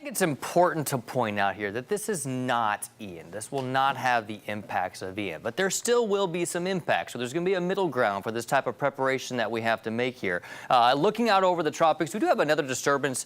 It's important to point out here that this is not Ian. This will not have the impacts of Ian, but there still will be some impacts. So there's going to be a middle ground for this type of preparation that we have to make here. Looking out over the tropics, we do have another disturbance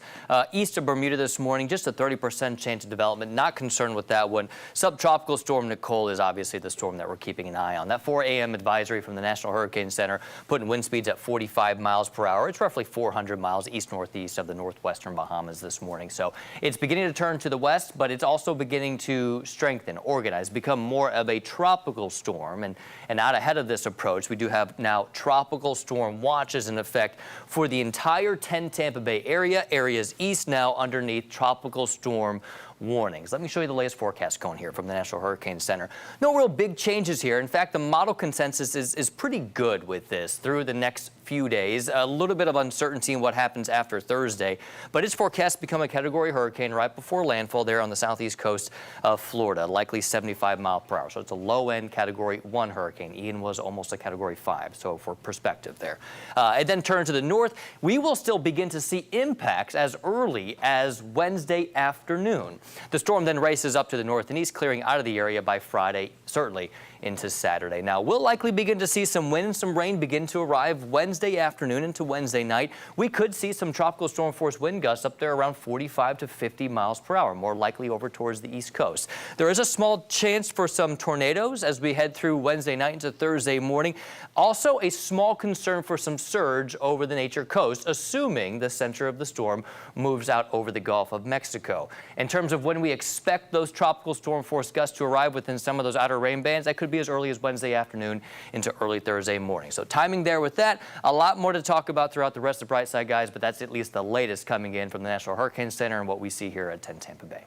east of Bermuda this morning, just a 30% chance of development. Not concerned with that one. Subtropical Storm Nicole is obviously the storm that we're keeping an eye on. That 4 a.m. advisory from the National Hurricane Center putting wind speeds at 45 miles per hour. It's roughly 400 miles east-northeast of the northwestern Bahamas this morning. So it's beginning to turn to the west, but it's also beginning to strengthen, organize, become more of a tropical storm. And out ahead of this approach, we do have now tropical storm watches in effect for the entire 10 Tampa Bay area. Areas east now underneath tropical storm warnings. Let me show you the latest forecast cone here from the National Hurricane Center. No real big changes here. In fact, the model consensus is pretty good with this through the next few days. A little bit of uncertainty in what happens after Thursday, but it's forecast to become a category hurricane right before landfall there on the southeast coast of Florida, likely 75 miles per hour. So it's a low-end category 1 hurricane. Ian was almost a category 5, so for perspective there. And then turn to the north, we will still begin to see impacts as early as Wednesday afternoon. The storm then races up to the north and east, clearing out of the area by Friday, certainly into Saturday. Now, we'll likely begin to see some wind and some rain begin to arrive Wednesday afternoon into Wednesday night. We could see some tropical storm force wind gusts up there around 45 to 50 miles per hour, more likely over towards the east coast. There is a small chance for some tornadoes as we head through Wednesday night into Thursday morning. Also, a small concern for some surge over the nature coast, assuming the center of the storm moves out over the Gulf of Mexico. In terms of when we expect those tropical storm force gusts to arrive within some of those outer rain bands, that could be as early as Wednesday afternoon into early Thursday morning. So timing there with that. A lot more to talk about throughout the rest of Brightside, guys, but that's at least the latest coming in from the National Hurricane Center and what we see here at 10 Tampa Bay.